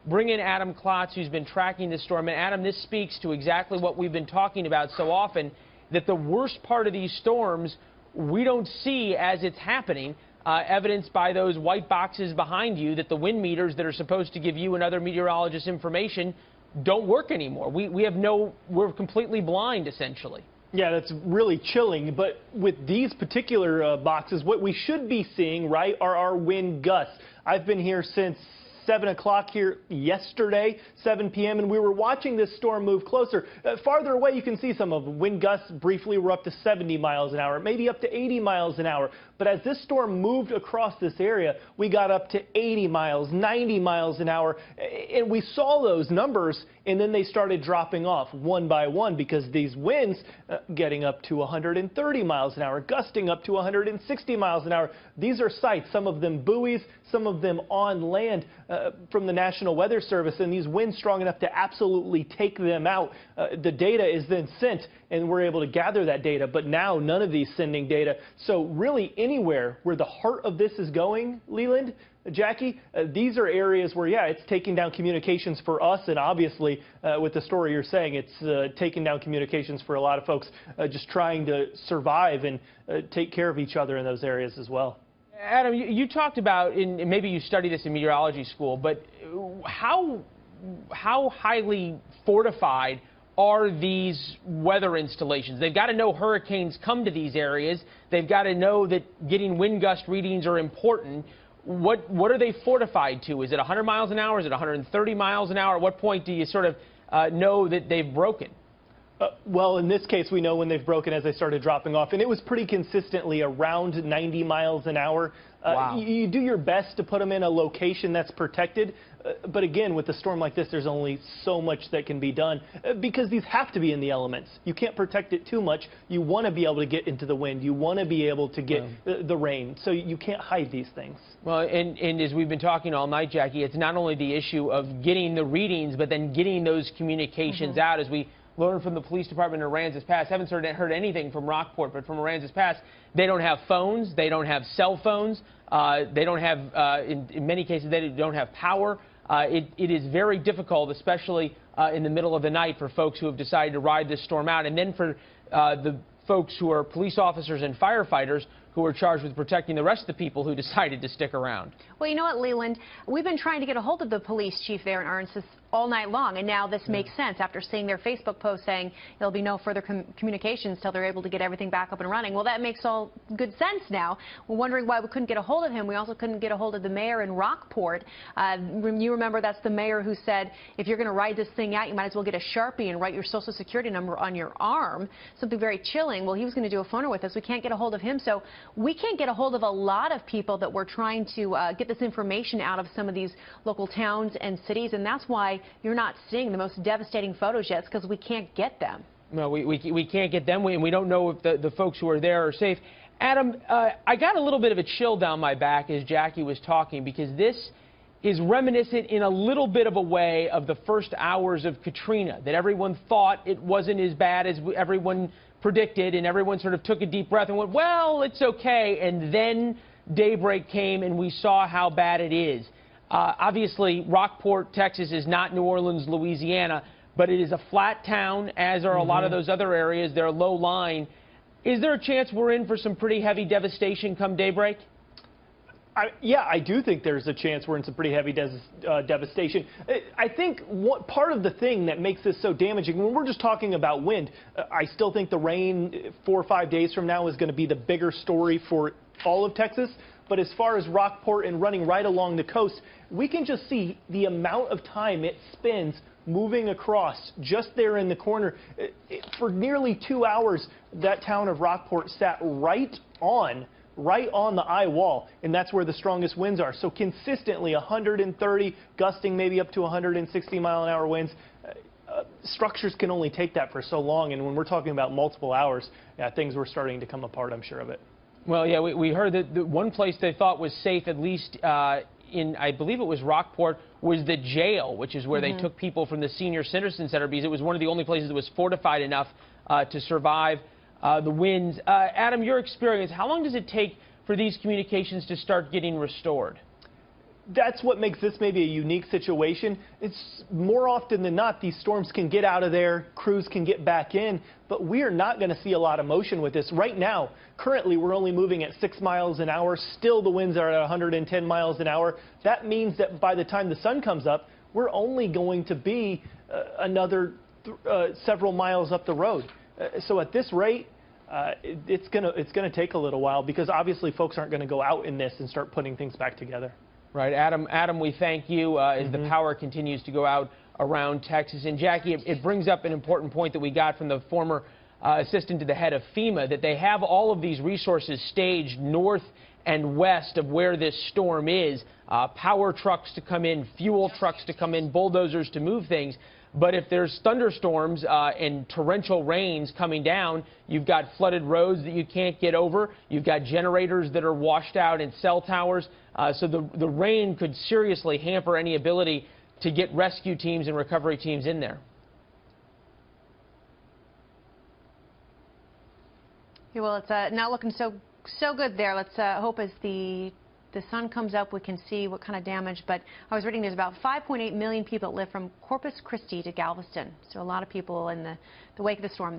bring in Adam Klotz, who's been tracking this storm. And Adam, this speaks to exactly what we've been talking about so often, that the worst part of these storms we don't see as it's happening, evidenced by those white boxes behind you, that the wind meters that are supposed to give you and other meteorologists information don't work anymore. We're completely blind, essentially. Yeah, that's really chilling. But with these particular boxes, what we should be seeing, right, are our wind gusts. I've been here since 7 o'clock here yesterday, 7 p.m., and we were watching this storm move closer. Farther away, you can see some of them. Wind gusts briefly were up to 70 miles an hour, maybe up to 80 miles an hour. But as this storm moved across this area, we got up to 80 miles, 90 miles an hour, and we saw those numbers, and then they started dropping off one by one because these winds getting up to 130 miles an hour, gusting up to 160 miles an hour. These are sites, some of them buoys, some of them on land from the National Weather Service, and these winds strong enough to absolutely take them out. The data is then sent, and we're able to gather that data, but now none of these sending data. So really anywhere where the heart of this is going, Leland, Jackie, these are areas where, yeah, it's taking down communications for us, and obviously with the story you're saying, it's taking down communications for a lot of folks just trying to survive and take care of each other in those areas as well. Adam, you talked about, and maybe you studied this in meteorology school, but how highly fortified are these weather installations? They've got to know hurricanes come to these areas. They've got to know that getting wind gust readings are important. What are they fortified to? Is it 100 miles an hour? Is it 130 miles an hour? At what point do you sort of know that they've broken? Well, in this case, we know when they've broken as they started dropping off, and it was pretty consistently around 90 miles an hour. Wow. You do your best to put them in a location that's protected, but again, with a storm like this, there's only so much that can be done because these have to be in the elements. You can't protect it too much. You want to be able to get into the wind. You want to be able to get the rain, so you can't hide these things. Well, and as we've been talking all night, Jackie, it's not only the issue of getting the readings, but then getting those communications out. As we learned from the police department in Aransas Pass, haven't heard anything from Rockport, but from Aransas Pass, they don't have phones, they don't have cell phones, they don't have, in many cases, they don't have power. It is very difficult, especially in the middle of the night, for folks who have decided to ride this storm out, and then for the folks who are police officers and firefighters who are charged with protecting the rest of the people who decided to stick around. Well, you know what, Leland? We've been trying to get a hold of the police chief there in Aransas all night long, and now this makes sense after seeing their Facebook post saying there'll be no further communications till they're able to get everything back up and running. Well, that makes all good sense now. We're wondering why we couldn't get a hold of him. We also couldn't get a hold of the mayor in Rockport. You remember that's the mayor who said if you're going to ride this thing out, you might as well get a Sharpie and write your Social Security number on your arm. Something very chilling. Well, he was going to do a phoner with us. We can't get a hold of him, so we can't get a hold of a lot of people that we're trying to get this information out of some of these local towns and cities, and that's why you're not seeing the most devastating photos yet, because we can't get them. No, we can't get them, and we don't know if the folks who are there are safe. Adam, I got a little bit of a chill down my back as Jackie was talking, because this is reminiscent in a little bit of a way of the first hours of Katrina, that everyone thought it wasn't as bad as everyone predicted, and everyone sort of took a deep breath and went, well, it's okay, and then daybreak came and we saw how bad it is. Obviously, Rockport, Texas is not New Orleans, Louisiana, but it is a flat town, as are a lot of those other areas. They're low lying. Is there a chance we're in for some pretty heavy devastation come daybreak? Yeah, I do think there's a chance we're in some pretty heavy devastation. I think part of the thing that makes this so damaging, when we're just talking about wind, I still think the rain 4 or 5 days from now is going to be the bigger story for all of Texas. But as far as Rockport and running right along the coast, we can just see the amount of time it spends moving across just there in the corner. For nearly 2 hours, that town of Rockport sat right on the eye wall, and that's where the strongest winds are. So consistently 130, gusting maybe up to 160 mile an hour winds. Structures can only take that for so long, and when we're talking about multiple hours, yeah, things were starting to come apart, I'm sure of it. Well, yeah, we heard that the one place they thought was safe, at least in, I believe it was Rockport, was the jail, which is where they took people from the senior citizen center, because it was one of the only places that was fortified enough to survive the winds. Adam, your experience, how long does it take for these communications to start getting restored? that's what makes this maybe a unique situation. It's more often than not, these storms can get out of there, crews can get back in, but we are not going to see a lot of motion with this. Right now, currently, we're only moving at 6 miles an hour. Still, the winds are at 110 miles an hour. That means that by the time the sun comes up, we're only going to be another several miles up the road. So at this rate, it's gonna take a little while, because obviously folks aren't going to go out in this and start putting things back together. Right, Adam, we thank you as the power continues to go out around Texas. And Jackie, it brings up an important point that we got from the former assistant to the head of FEMA, that they have all of these resources staged north and west of where this storm is. Power trucks to come in, fuel trucks to come in, bulldozers to move things. But if there's thunderstorms and torrential rains coming down, you've got flooded roads that you can't get over. You've got generators that are washed out in cell towers. So the rain could seriously hamper any ability to get rescue teams and recovery teams in there. Yeah, well, it's not looking so good there. Let's hope as the sun comes up, we can see what kind of damage. But I was reading there's about 5.8 million people that live from Corpus Christi to Galveston. So a lot of people in the wake of the storm there.